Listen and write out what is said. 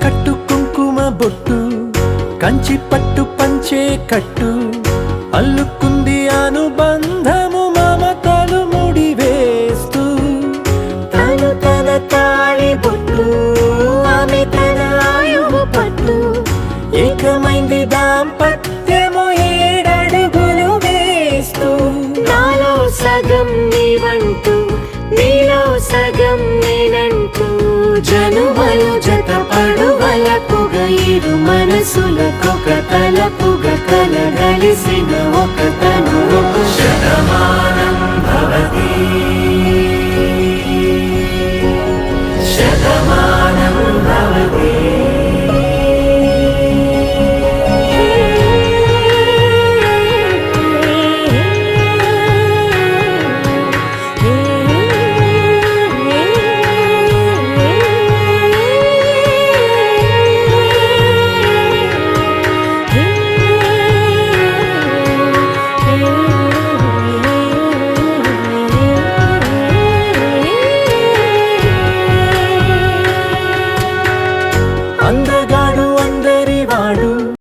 కట్టు కుంకుమ బొట్టు కంచి పట్టు పంచే కట్టు అల్లుకుంది అనుబంధము మమతలు ముడివేస్తూ తను తన తాళి బొట్టు ఆమె తన ఆయువు పట్టు ఏకమైంది దాంపత్యము 7 అడుగులు వేస్తూ నాలో సగం నీవంటూ నీలో సగం నేనంటూ జనుమలు జతపడువలపుగ ఇరు మనసులకొక తలపుగ కలగలిసిన ఒక తను ఒక శతమానం